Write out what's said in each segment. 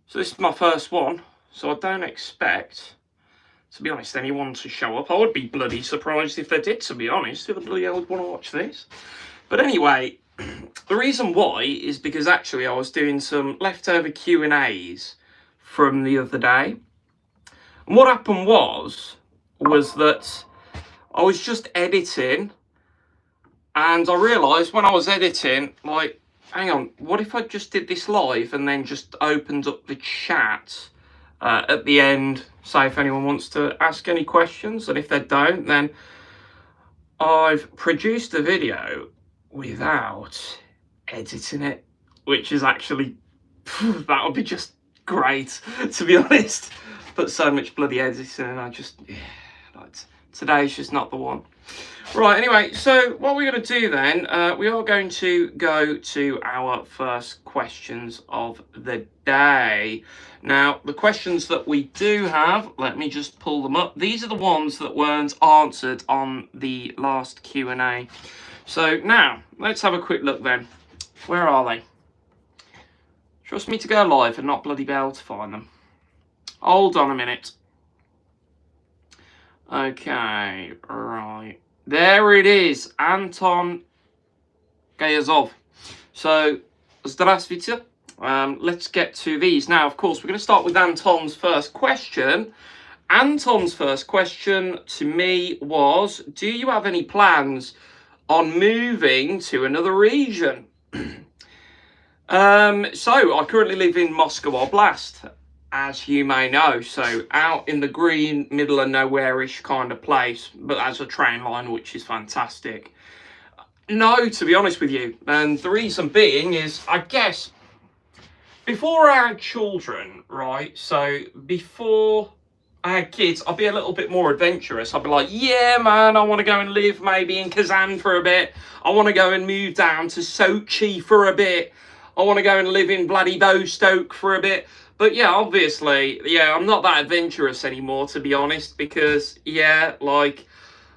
So this is my first one, so I don't expect, to be honest, anyone to show up. I would be bloody surprised if they did, to be honest. Who the bloody hell would want to watch this? But anyway, the reason why is because actually I was doing some leftover Q&As from the other day. And what happened was that I was just editing, and I realised when I was editing, like, hang on, what if I just did this live and then just opened up the chat at the end, say if anyone wants to ask any questions, and if they don't, then I've produced a video without editing it, which is actually, that would be just great, to be honest. But so much bloody editing, and I just, like, today's just not the one. Right, anyway, so what we're going to do then, we are going to go to our first questions of the day. Now, the questions that we do have, let me just pull them up. These are the ones that weren't answered on the last Q&A. So now, let's have a quick look then. Where are they? Trust me to go live and not bloody be able to find them. Hold on a minute. Okay, right. There it is, Anton Gayazov. So, здравствуйте. Let's get to these. Now, of course, we're going to start with Anton's first question. Anton's first question to me was, do you have any plans on moving to another region? So, I currently live in Moscow Oblast, as you may know, so out in the green, middle of nowhere-ish kind of place, but as a train line, which is fantastic. No, to be honest with you, and the reason being is, I guess, before I had children, right, so before I had kids, I'd be a little bit more adventurous. I'd be like, yeah, man, I want to go and live maybe in Kazan for a bit. I want to go and move down to Sochi for a bit. I want to go and live in Vladivostok for a bit. But yeah, obviously, yeah, I'm not that adventurous anymore, to be honest, because, yeah, like,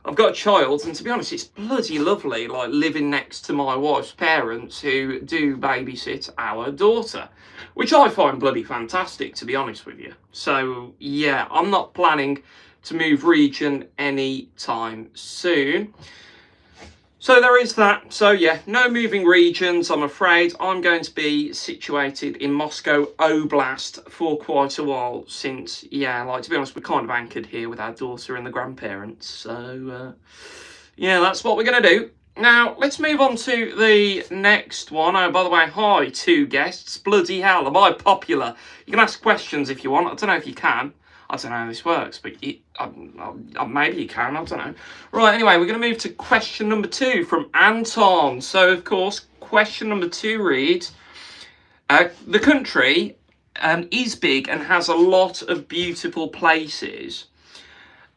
I've got a child, and to be honest, it's bloody lovely, like, living next to my wife's parents who do babysit our daughter, which I find bloody fantastic, to be honest with you. So, yeah, I'm not planning to move region anytime soon. So there is that. So yeah, no moving regions, I'm afraid. I'm going to be situated in Moscow Oblast for quite a while since, yeah, like, to be honest, we're kind of anchored here with our daughter and the grandparents. So, yeah, that's what we're going to do. Now, let's move on to the next one. Oh, by the way, hi, 2 guests. Bloody hell, am I popular? You can ask questions if you want. I don't know if you can. I don't know how this works, but maybe you can, I don't know. Right, anyway, we're going to move to question number 2 from Anton. So, of course, question number 2 reads, the country is big and has a lot of beautiful places.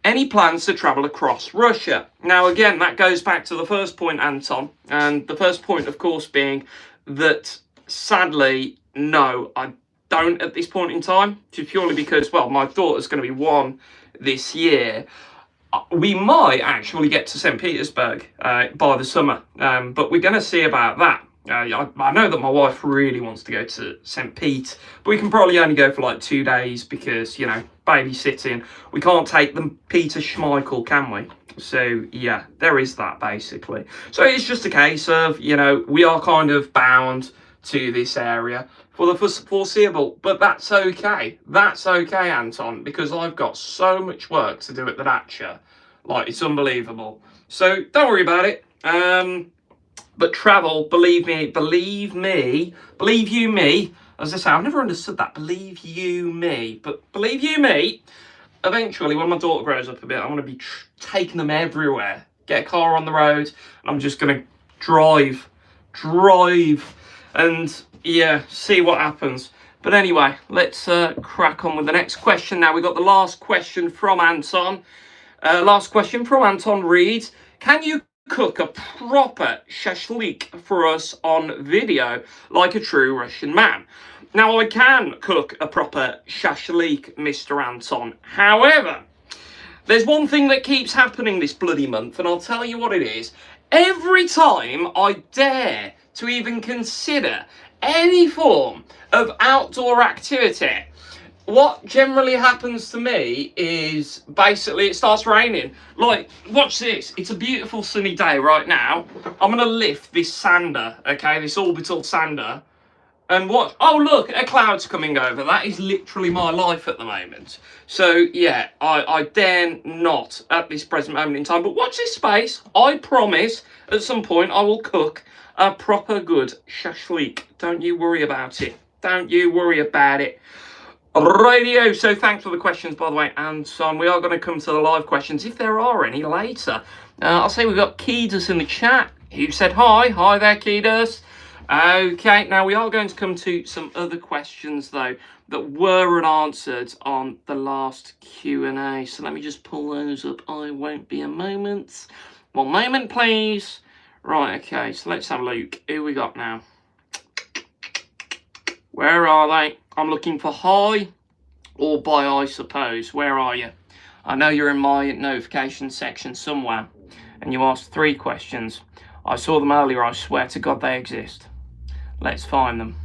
Any plans to travel across Russia? Now, again, that goes back to the first point, Anton. And the first point, of course, being that, sadly, no, I don't at this point in time, just purely because, well, my daughter's going to be 1 this year. We might actually get to St. Petersburg by the summer, but we're going to see about that. I know that my wife really wants to go to St. Pete, but we can probably only go for like 2 days because, you know, babysitting. We can't take them Peter Schmeichel, can we? So, yeah, there is that, basically. So it's just a case of, you know, we are kind of bound to this area for the foreseeable, but that's okay. That's okay, Anton, because I've got so much work to do at the Dacha. Like, it's unbelievable. So don't worry about it. But travel, believe you me, as I say, I've never understood that, believe you me, but believe you me, eventually when my daughter grows up a bit, I'm going to be taking them everywhere. Get a car on the road, and I'm just going to drive, and yeah, see what happens. But anyway, let's crack on with the next question. Now, we've got the last question from Anton. Last question from Anton reads, can you cook a proper shashlik for us on video like a true Russian man? Now, I can cook a proper shashlik, Mr. Anton. However, there's one thing that keeps happening this bloody month, and I'll tell you what it is. Every time I dare to even consider any form of outdoor activity, what generally happens to me is basically it starts raining. Like, watch this. It's a beautiful sunny day right now. I'm going to lift this sander, okay, this orbital sander. And what? Oh, look, a cloud's coming over. That is literally my life at the moment. So, yeah, I dare not at this present moment in time. But watch this space. I promise at some point I will cook a proper good shashlik. Don't you worry about it. Don't you worry about it. Radio. So thanks for the questions, by the way, and we are going to come to the live questions if there are any later. I'll say we've got Keydus in the chat who said hi. Hi there, Keydus. Okay, now we are going to come to some other questions though that weren't answered on the last Q&A. So let me just pull those up. I won't be a moment. One moment, please. Right, okay, so let's have a look. Who we got now? Where are they? I'm looking for hi or bye, I suppose. Where are you? I know you're in my notification section somewhere, and you asked 3 questions. I saw them earlier. I swear to God they exist. Let's find them.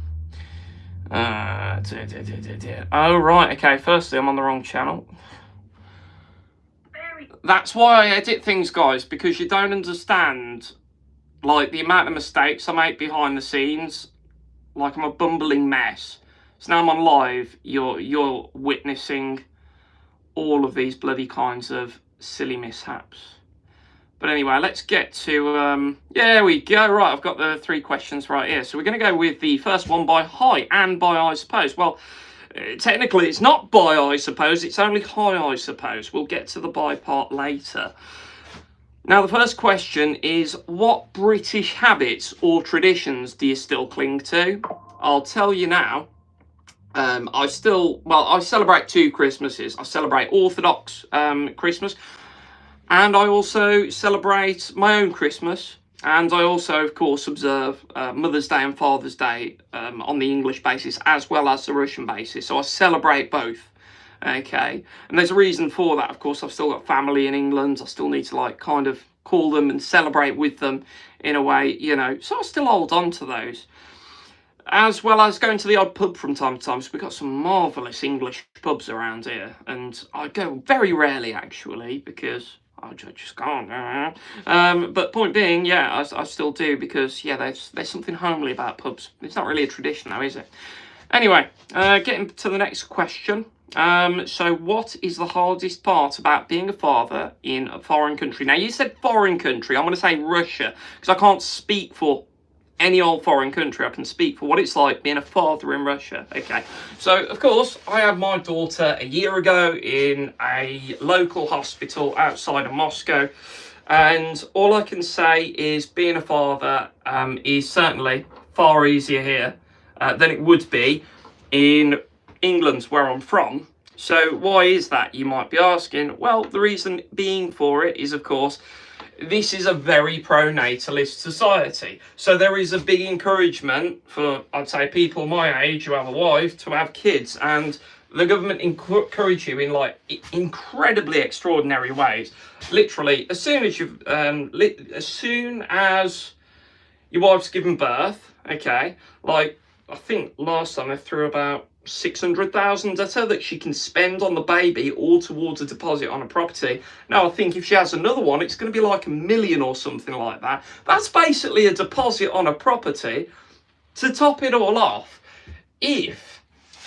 Oh, right. Okay, firstly, I'm on the wrong channel. That's why I edit things, guys, because you don't understand, like, the amount of mistakes I make behind the scenes. Like, I'm a bumbling mess. So now I'm on live, you're witnessing all of these bloody kinds of silly mishaps. But anyway, let's get to, there we go. Right, I've got the 3 questions right here. So we're going to go with the first one by hi and by I suppose. Well, technically it's not by I suppose, it's only hi I suppose. We'll get to the by part later. Now, the first question is, what British habits or traditions do you still cling to? I'll tell you now. I celebrate 2 Christmases. I celebrate Orthodox Christmas, and I also celebrate my own Christmas, and I also, of course, observe Mother's Day and Father's Day on the English basis as well as the Russian basis. So I celebrate both. Okay, and there's a reason for that. Of course, I've still got family in England. I still need to, like, kind of call them and celebrate with them in a way, you know. So I still hold on to those, as well as going to the odd pub from time to time. So we've got some marvellous English pubs around here, and I go very rarely, actually, because I just can't. But point being, yeah, I still do, because, yeah, there's something homely about pubs. It's not really a tradition, though, is it? Anyway, getting to the next question. So what is the hardest part about being a father in a foreign country? Now, you said foreign country. I'm going to say Russia, because I can't speak for any old foreign country. I can speak for what it's like being a father in Russia. Okay, so of course I had my daughter a year ago in a local hospital outside of Moscow, and all I can say is being a father is certainly far easier here than it would be in England, where I'm from. So why is that, you might be asking? Well, the reason being for it is, of course, this is a very pro-natalist society. So there is a big encouragement for, I'd say, people my age who have a wife to have kids, and the government encourage you in, like, incredibly extraordinary ways. Literally, as soon as your wife's given birth, okay, like, I think last time they threw about 600,000 at her that she can spend on the baby or towards a deposit on a property. Now, I think if she has another one, it's going to be like $1 million or something like that. That's basically a deposit on a property. To top it all off, if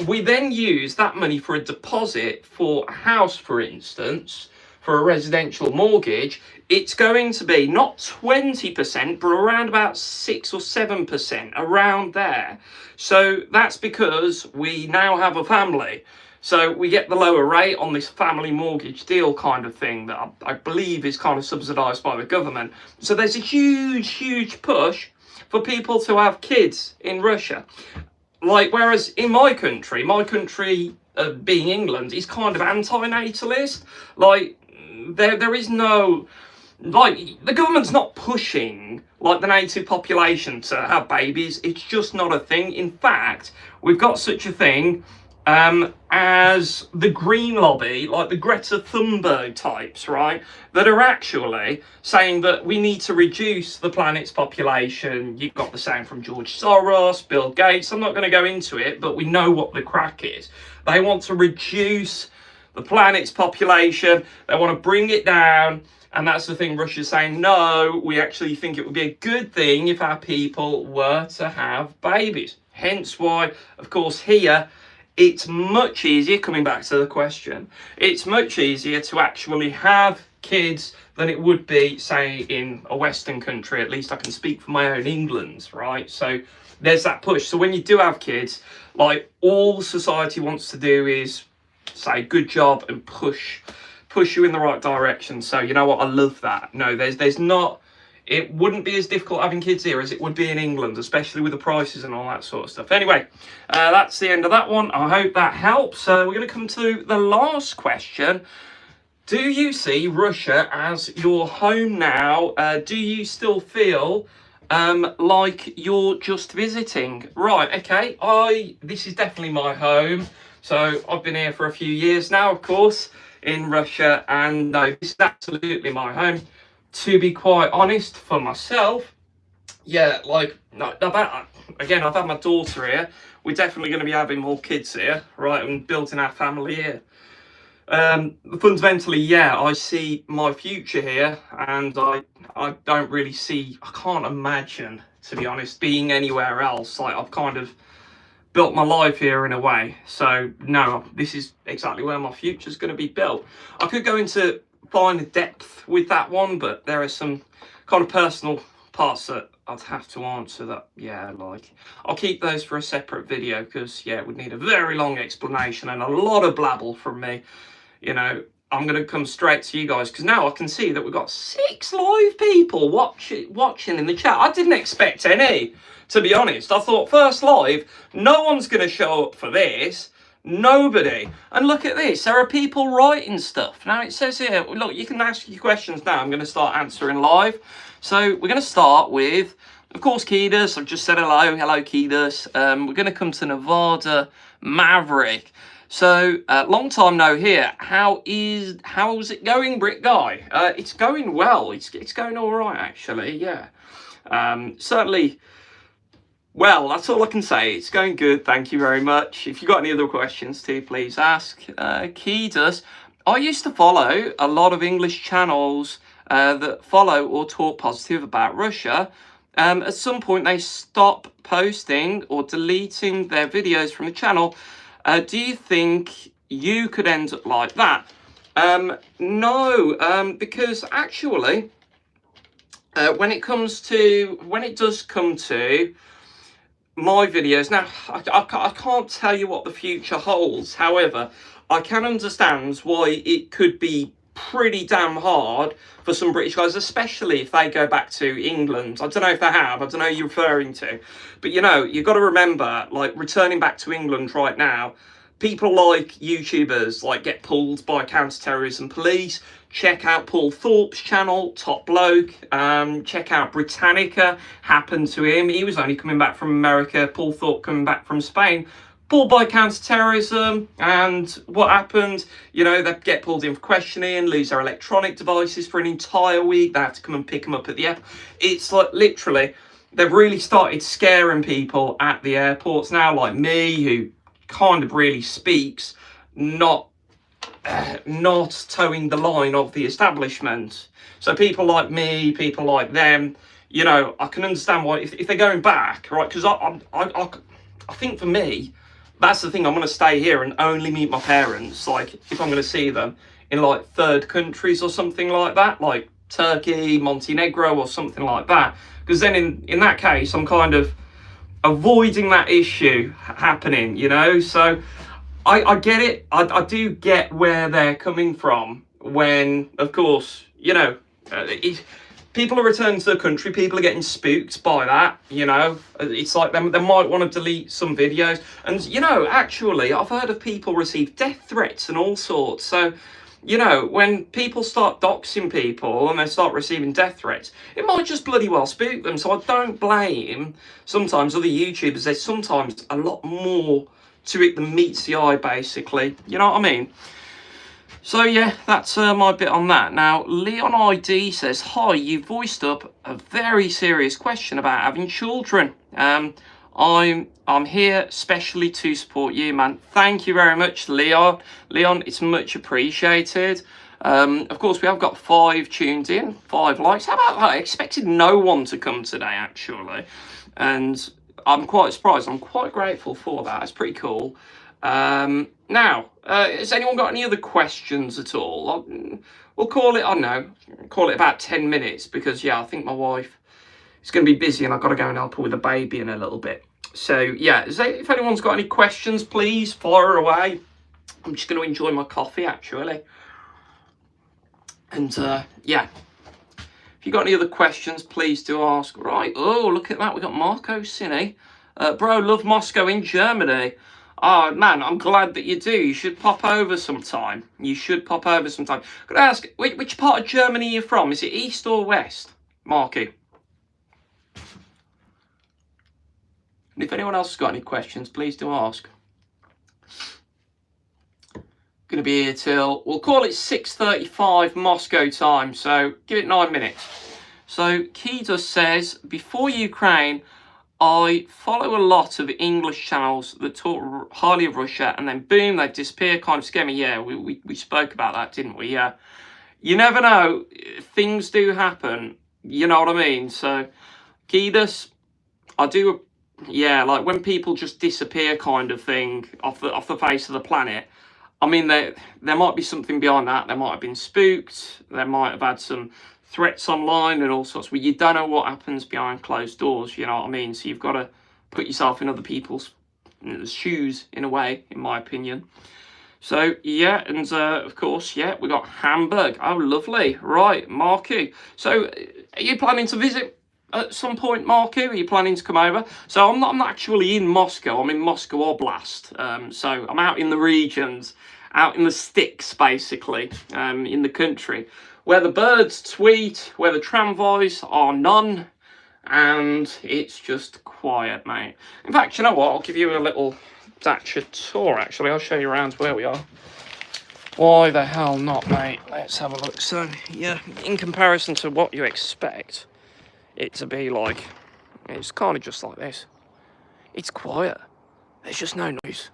we then use that money for a deposit for a house, for instance, for a residential mortgage, it's going to be not 20%, but around about 6 or 7%, around there. So that's because we now have a family. So we get the lower rate on this family mortgage deal kind of thing that I believe is kind of subsidised by the government. So there's a huge, huge push for people to have kids in Russia. Like, whereas in my country being England, is kind of anti-natalist. Like, there is no, like, the government's not pushing, like, the native population to have babies. It's just not a thing. In fact, we've got such a thing as the green lobby, like the Greta Thunberg types, right, that are actually saying that we need to reduce the planet's population. You've got the same from George Soros, Bill Gates. I'm not going to go into it, but we know what the crack is. They want to reduce the planet's population. They want to bring it down. And that's the thing Russia's saying, no, we actually think it would be a good thing if our people were to have babies. Hence why, of course, here, it's much easier, coming back to the question, it's much easier to actually have kids than it would be, say, in a Western country. At least I can speak for my own England, right? So there's that push. So when you do have kids, like, all society wants to do is say, good job, and push you in the right direction. So you know what, I love that. No, there's not, it wouldn't be as difficult having kids here as it would be in England, especially with the prices and all that sort of stuff. Anyway, that's the end of that one. I hope that helps. We're going to come to the last question. Do you see Russia as your home now? Do you still feel like you're just visiting? Right, okay, this is definitely my home. So I've been here for a few years now, of course, in Russia, and no, this is absolutely my home. To be quite honest, for myself, yeah, like, no, again, I've had my daughter here. We're definitely going to be having more kids here, right, and building our family here. Fundamentally, yeah, I see my future here, and I don't really see, I can't imagine, to be honest, being anywhere else. Like, I've kind of built my life here in a way. So no, this is exactly where my future's going to be built. I could go into finer depth with that one, but there are some kind of personal parts that I'd have to answer that, yeah, like, I'll keep those for a separate video, because, yeah, it would need a very long explanation and a lot of blabble from me. You know, I'm going to come straight to you guys, because now I can see that we've got 6 live people watching in the chat. I didn't expect any, to be honest. I thought first live, no one's going to show up for this. Nobody. And look at this, there are people writing stuff. Now it says here, look, you can ask your questions now. I'm going to start answering live. So we're going to start with, of course, Kiedus. I've just said hello. Hello, Kiedus. We're going to come to Nevada Maverick. So, long time no here. How's it going, Brick Guy? It's going well. It's going all right, actually. Yeah. Certainly. Well, that's all I can say. It's going good. Thank you very much. If you've got any other questions too, please ask. Kiedus. I used to follow a lot of English channels that follow or talk positive about Russia. At some point, they stop posting or deleting their videos from the channel. Do you think you could end up like that? No, because actually, when it does come to my videos, now I can't tell you what the future holds. However, I can understand why it could be pretty damn hard for some British guys, especially if they go back to England. I don't know if they have, I don't know who you're referring to, but you know, you've got to remember, like, returning back to England right now, people like YouTubers like get pulled by counter-terrorism police. Check out Paul Thorpe's channel, Top Bloke. Check out Britannica, happened to him. He was only coming back from America. Paul Thorpe coming back from Spain. Pulled by counter-terrorism, and what happened? You know, they get pulled in for questioning, lose their electronic devices for an entire week. They have to come and pick them up at the airport. It's like, literally, they've really started scaring people at the airports now, like me, who kind of really speaks, not towing the line of the establishment. So people like me, people like them, you know, I can understand why, if they're going back, right? Because I think for me, that's the thing. I'm going to stay here and only meet my parents, like, if I'm going to see them in, like, third countries or something like that, like Turkey, Montenegro or something like that. Because then in that case, I'm kind of avoiding that issue happening, you know? So I get it. I do get where they're coming from when, of course, you know, people are returning to the country, people are getting spooked by that, you know. It's like they might want to delete some videos. And, you know, actually, I've heard of people receive death threats and all sorts. So, you know, when people start doxing people and they start receiving death threats, it might just bloody well spook them. So I don't blame sometimes other YouTubers. There's sometimes a lot more to it that meets the eye, basically. You know what I mean? So yeah, that's my bit on that. Now, Leon ID says, hi, you voiced up a very serious question about having children. I'm here specially to support you, man. Thank you very much, Leon. Leon, it's much appreciated. Of course, we have got 5 tuned in, 5 likes. How about that? I expected no one to come today, actually. And I'm quite surprised. I'm quite grateful for that. It's pretty cool. Now, has anyone got any other questions at all? We'll call it, I don't know, call it about 10 minutes because, yeah, I think my wife is going to be busy and I've got to go and help her with the baby in a little bit. So, yeah, if anyone's got any questions, please fire away. I'm just going to enjoy my coffee, actually. And, yeah, if you've got any other questions, please do ask. Right, oh, look at that. We've got Marco Cine. Bro, love Moscow in Germany. Oh, man, I'm glad that you do. You should pop over sometime. Could I ask, which part of Germany are you from? Is it east or west, Marky? And if anyone else has got any questions, please do ask. Going to be here till, we'll call it 6:35 Moscow time, so give it 9 minutes. So Keita says, before Ukraine, I follow a lot of English channels that talk highly of Russia, and then boom, they disappear. Kind of scare me. Yeah, we spoke about that, didn't we? Yeah. You never know. Things do happen. You know what I mean? So, Kiedus, I do, yeah, like when people just disappear kind of thing off the face of the planet. I mean, there might be something behind that. They might have been spooked. They might have had some threats online and all sorts. Well, you don't know what happens behind closed doors, you know what I mean? So you've got to put yourself in other people's shoes, in a way, in my opinion. So, yeah, and of course, yeah, we got Hamburg. Oh, lovely. Right, Marky. So, are you planning to visit at some point, Marky? Are you planning to come over? So, I'm not actually in Moscow. I'm in Moscow Oblast. So, I'm out in the regions, out in the sticks, basically, in the country, where the birds tweet, where the tramways are none, and it's just quiet, mate. In fact, you know what? I'll give you a little Dacia tour, actually. I'll show you around where we are. Why the hell not, mate? Let's have a look. So, yeah, in comparison to what you expect it to be like, it's kind of just like this. It's quiet. There's just no noise.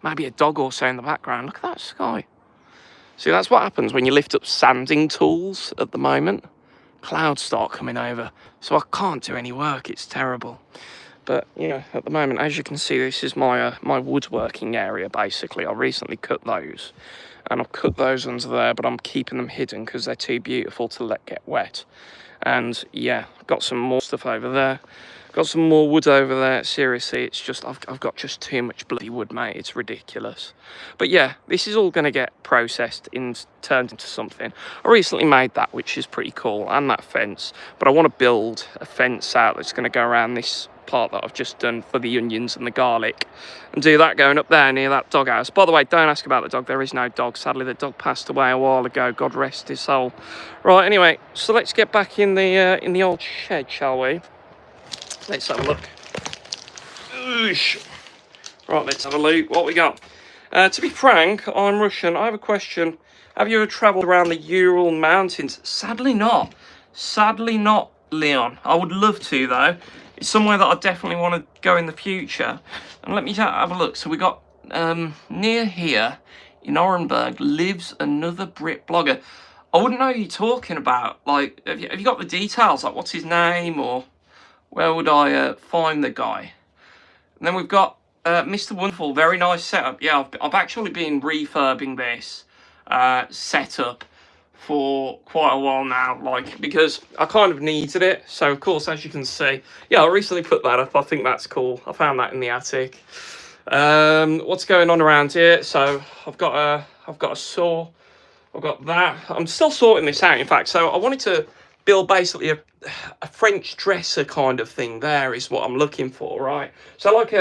Maybe a dog or so in the background. Look at that sky. See, that's what happens when you lift up sanding tools at the moment. Clouds start coming over. So I can't do any work. It's terrible. But, you know, at the moment, as you can see, this is my my woodworking area, basically. I recently cut those. And I've cut those under there, but I'm keeping them hidden because they're too beautiful to let get wet. And, yeah, got some more stuff over there. Got some more wood over there. Seriously, it's just, I've got just too much bloody wood, mate. It's ridiculous. But yeah, this is all going to get processed and turned into something. I recently made that, which is pretty cool, and that fence. But I want to build a fence out that's going to go around this part that I've just done for the onions and the garlic. And do that going up there near that doghouse. By the way, don't ask about the dog. There is no dog. Sadly, the dog passed away a while ago. God rest his soul. Right, anyway, so let's get back in the old shed, shall we? Let's have a look. Oosh. Right, let's have a look. What we got? To be frank, I'm Russian. I have a question. Have you ever travelled around the Ural Mountains? Sadly not. Sadly not, Leon. I would love to, though. It's somewhere that I definitely want to go in the future. And let me have a look. So we got, near here, in Orenburg, lives another Brit blogger. I wouldn't know who you're talking about. Like, have you got the details? Like, what's his name, or where would I find the guy? And then we've got Mr. Wonderful, very nice setup. Yeah, I've actually been refurbing this setup for quite a while now, like, because I kind of needed it. So, of course, as you can see, yeah, I recently put that up. I think that's cool. I found that in the attic. What's going on around here? So, I've got a saw. I've got that. I'm still sorting this out, in fact. So, I wanted to build basically a French dresser kind of thing. There is what I'm looking for, right? So like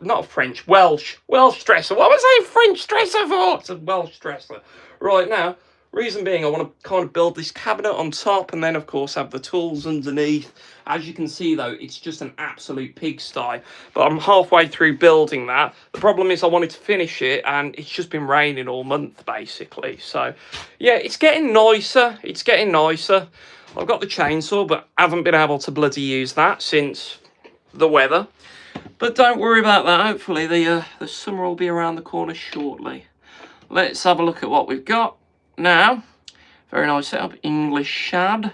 not a French, Welsh dresser. What was I saying French dresser for? It's a Welsh dresser. Right, now, Reason being, I want to kind of build this cabinet on top and then, of course, have the tools underneath. As you can see, though, it's just an absolute pigsty. But I'm halfway through building that. The problem is I wanted to finish it, and it's just been raining all month, basically. So, yeah, it's getting nicer. It's getting nicer. I've got the chainsaw, but haven't been able to bloody use that since the weather. But don't worry about that. Hopefully, the summer will be around the corner shortly. Let's have a look at what we've got. Now, very nice setup, English shad.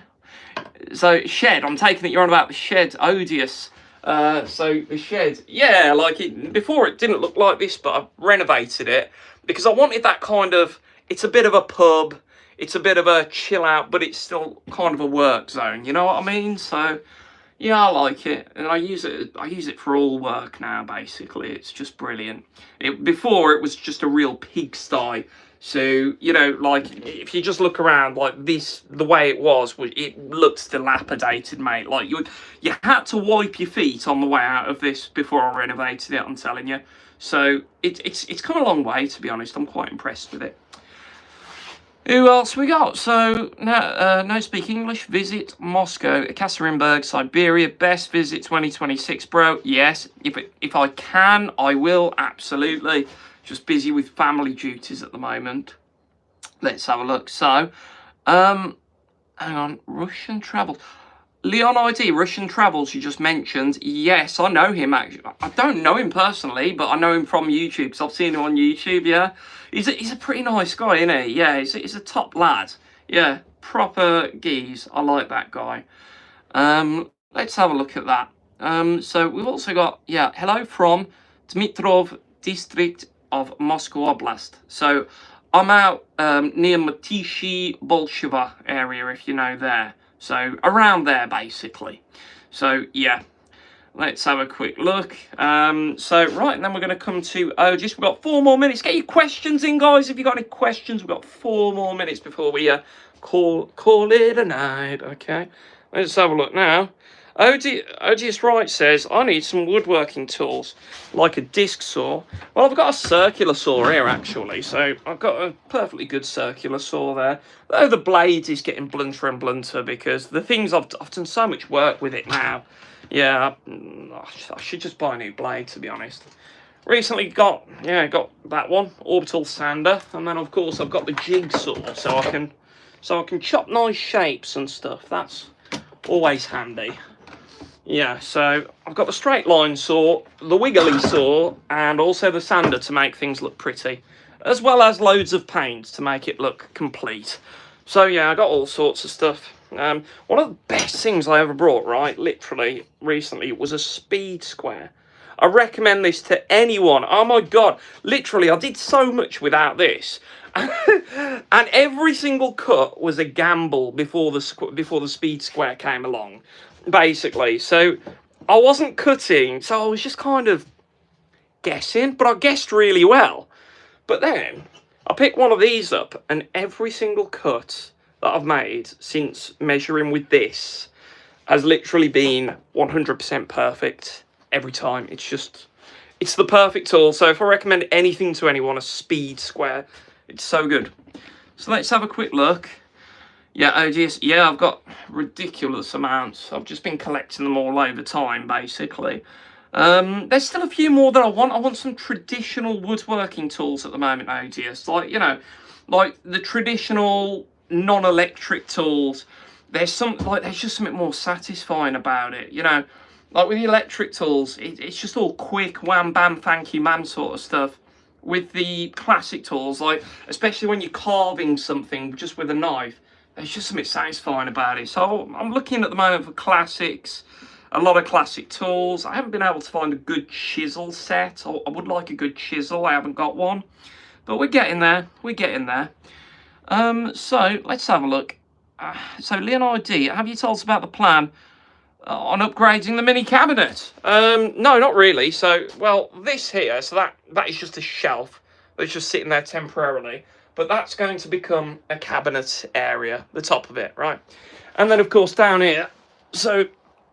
So, shed, I'm taking it you're on about the shed, odious. So, the shed, yeah, like before it didn't look like this, but I've renovated it because I wanted that kind of, it's a bit of a pub, it's a bit of a chill out, but it's still kind of a work zone, you know what I mean? So, yeah, I like it, and I use it for all work now, basically. It's just brilliant. Before, it was just a real pigsty. So, you know, like, if you just look around, like, this, the way it was, it looked dilapidated, mate. Like, you had to wipe your feet on the way out of this before I renovated it, I'm telling you. So, it's come a long way, to be honest. I'm quite impressed with it. Who else we got? So, no speak English, visit Moscow, Ekaterinburg, Siberia, best visit 2026, bro. Yes, if I can, I will, absolutely. Just busy with family duties at the moment. Let's have a look. So, hang on, Russian Travels. Leon ID, Russian Travels, you just mentioned. Yes, I know him, actually. I don't know him personally, but I know him from YouTube, because I've seen him on YouTube, yeah. He's a pretty nice guy, isn't he? Yeah, he's a top lad. Yeah, proper geese. I like that guy. Let's have a look at that. So we've also got, yeah, hello from Dmitrov district of Moscow Oblast. So I'm out near Matishi Bolsheva area, if you know there. So around there, basically. So yeah, let's have a quick look. So right, and then we're going to come to Odious. We've got 4 more minutes. Get your questions in, guys. If you've got any questions, we've got 4 more minutes before we call it a night. Okay, let's have a look now. Odious Right says, I need some woodworking tools, like a disc saw. Well, I've got a circular saw here, actually, so I've got a perfectly good circular saw there. Though the blade is getting blunter and blunter, because the things I've done so much work with it now. Yeah, I should just buy a new blade, to be honest. Recently got that one, orbital sander, and then, of course, I've got the jigsaw, so I can chop nice shapes and stuff. That's always handy. Yeah, so I've got the straight line saw, the wiggly saw, and also the sander to make things look pretty, as well as loads of paint to make it look complete. So yeah, I got all sorts of stuff. One of the best things I ever brought, right, literally, recently, was a speed square. I recommend this to anyone. Oh my god, literally, I did so much without this. And every single cut was a gamble before the speed square came along, basically. So I wasn't cutting, so I was just kind of guessing, but I guessed really well. But then I picked one of these up, and every single cut that I've made since measuring with this has literally been 100% perfect every time. It's the perfect tool. So if I recommend anything to anyone, a speed square, it's so good. So let's have a quick look. Yeah, Odious. Yeah, I've got ridiculous amounts. I've just been collecting them all over time, basically. There's still a few more that I want. I want some traditional woodworking tools at the moment, Odious. Like, you know, like the traditional non-electric tools. There's just something more satisfying about it, you know. Like with the electric tools, it's just all quick, wham, bam, thank you, man sort of stuff. With the classic tools, like, especially when you're carving something just with a knife, there's just something satisfying about it. So I'm looking at the moment for classics, a lot of classic tools. I haven't been able to find a good chisel set. I would like a good chisel. I haven't got one. But we're getting there. We're getting there. So let's have a look. So Leon ID, have you told us about the plan on upgrading the mini cabinet? No, not really. So, well, this here, so that is just a shelf that's just sitting there temporarily. But that's going to become a cabinet area, the top of it, right? And then, of course, down here, so,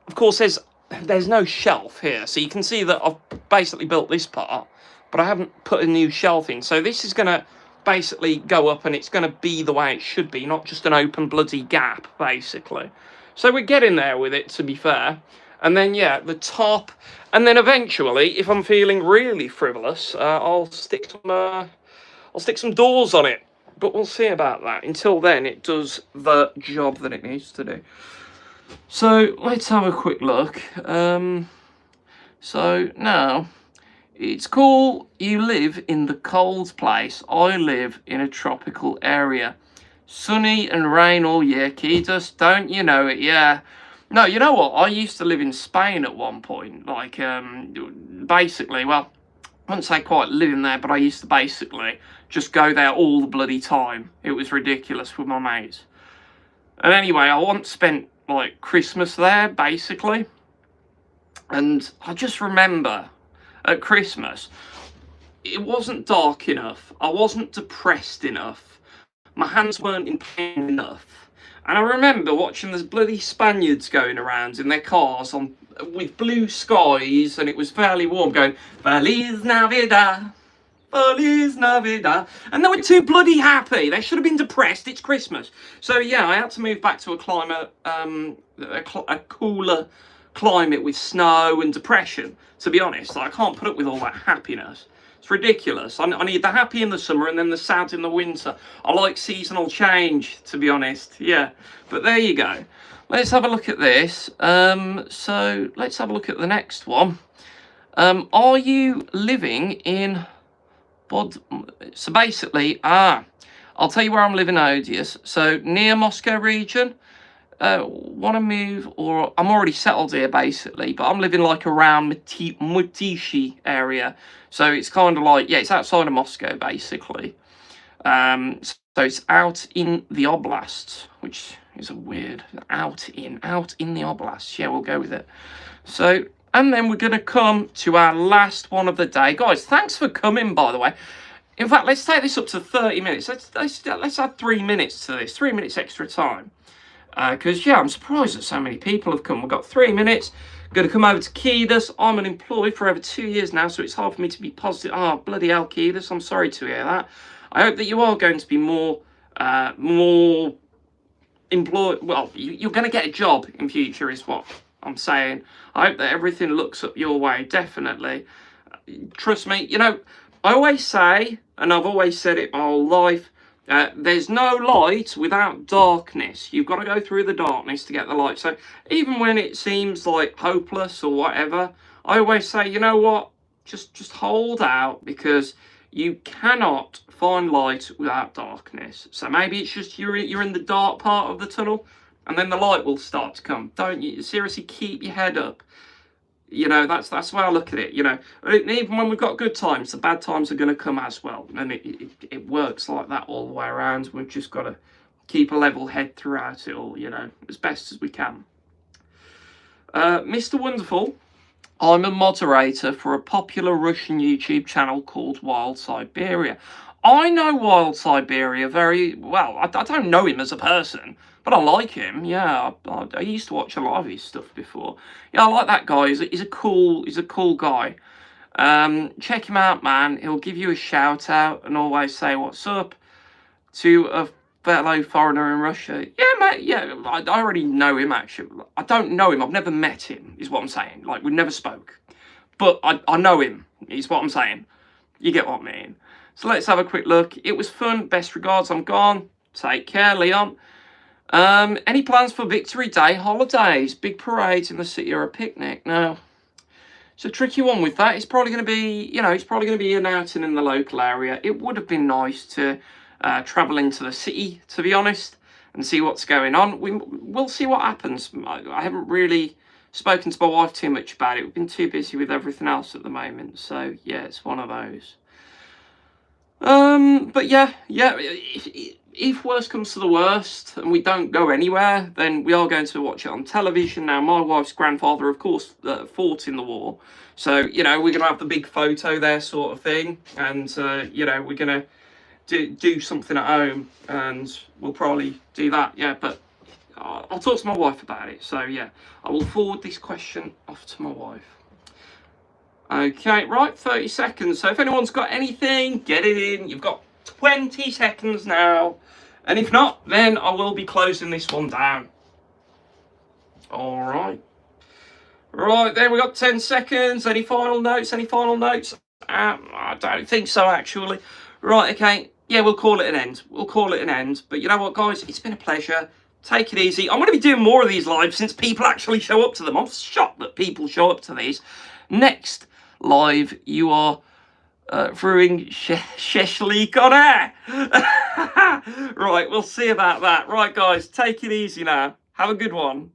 of course, there's no shelf here. So you can see that I've basically built this part, but I haven't put a new shelf in. So this is going to basically go up and it's going to be the way it should be, not just an open bloody gap, basically. So we're getting there with it, to be fair. And then, yeah, the top. And then eventually, if I'm feeling really frivolous, I'll stick some doors on it. But we'll see about that. Until then, it does the job that it needs to do. So let's have a quick look. So now, it's cool you live in the cold place. I live in a tropical area. Sunny and rain all year, Keydus, don't you know it? Yeah. No, you know what? I used to live in Spain at one point. Like, basically, well, I wouldn't say quite living there, but I used to basically just go there all the bloody time. It was ridiculous with my mates. And anyway, I once spent, like, Christmas there, basically. And I just remember, at Christmas, it wasn't dark enough. I wasn't depressed enough. My hands weren't in pain enough. And I remember watching those bloody Spaniards going around in their cars with blue skies, and it was fairly warm, going, Feliz Navidad, Feliz Navidad. And they were too bloody happy. They should have been depressed. It's Christmas. So, yeah, I had to move back to a climate, a cooler climate with snow and depression, to be honest. I can't put up with all that happiness. It's ridiculous. I need the happy in the summer and then the sad in the winter. I like seasonal change, to be honest. Yeah, but there you go. Let's have a look at this. So let's have a look at the next one. Are you living in So basically, I'll tell you where I'm living, Odious. So near Moscow region. Want to move, or I'm already settled here basically, but I'm living like around Mutishi area, so it's kind of like, yeah, it's outside of Moscow basically. So it's out in the oblasts, which is a weird out in the oblasts. Yeah, we'll go with it. So, and then we're gonna come to our last one of the day, guys. Thanks for coming, by the way. In fact, let's take this up to 30 minutes. Let's add 3 minutes to this, 3 minutes extra time. Because, yeah, I'm surprised that so many people have come. We've got 3 minutes. Going to come over to Keydus. I'm unemployed for over 2 years now, so it's hard for me to be positive. Oh, bloody hell, Keydus. I'm sorry to hear that. I hope that you are going to be more employed. Well, you're going to get a job in future is what I'm saying. I hope that everything looks up your way, definitely. Trust me, you know, I always say, and I've always said it my whole life, there's no light without darkness. You've got to go through the darkness to get the light. So even when it seems like hopeless or whatever, I always say, you know what? Just hold out, because you cannot find light without darkness. So maybe it's just you're in the dark part of the tunnel, and then the light will start to come. Don't you? Seriously, keep your head up. You know, that's the way I look at it. You know, even when we've got good times, the bad times are going to come as well. And it works like that all the way around. We've just got to keep a level head throughout it all, you know, as best as we can. Mr. Wonderful, I'm a moderator for a popular Russian YouTube channel called Wild Siberia. I know Wild Siberia very well. I don't know him as a person, but I like him. Yeah, I used to watch a lot of his stuff before. Yeah, I like that guy. He's a cool guy. Check him out, man. He'll give you a shout out and always say what's up to a fellow foreigner in Russia. Yeah, mate. Yeah, I already know him actually. I don't know him. I've never met him. Is what I'm saying. Like, we never spoke, but I know him. Is what I'm saying. You get what I mean. So let's have a quick look. It was fun. Best regards. I'm gone. Take care, Leon. Any plans for Victory Day holidays? Big parades in the city or a picnic? No. It's a tricky one with that. It's probably going to be, you know, it's probably going to be an outing in the local area. It would have been nice to travel into the city, to be honest, and see what's going on. We'll see what happens. I haven't really spoken to my wife too much about it. We've been too busy with everything else at the moment. So, yeah, it's one of those. But yeah, if worst comes to the worst and we don't go anywhere, then we are going to watch it on television. Now, my wife's grandfather, of course, fought in the war. So, you know, we're going to have the big photo there sort of thing. And, you know, we're going to do something at home, and we'll probably do that. Yeah, but I'll talk to my wife about it. So, yeah, I will forward this question off to my wife. Okay, right, 30 seconds. So if anyone's got anything, get it in. You've got 20 seconds now. And if not, then I will be closing this one down. All right. Right, there we got 10 seconds. Any final notes? Any final notes? I don't think so, actually. Right, okay. Yeah, we'll call it an end. We'll call it an end. But you know what, guys? It's been a pleasure. Take it easy. I'm going to be doing more of these lives since people actually show up to them. I'm shocked that people show up to these. Next live, you are brewing Sheshlik on air. Right, we'll see about that. Right, guys, take it easy now. Have a good one.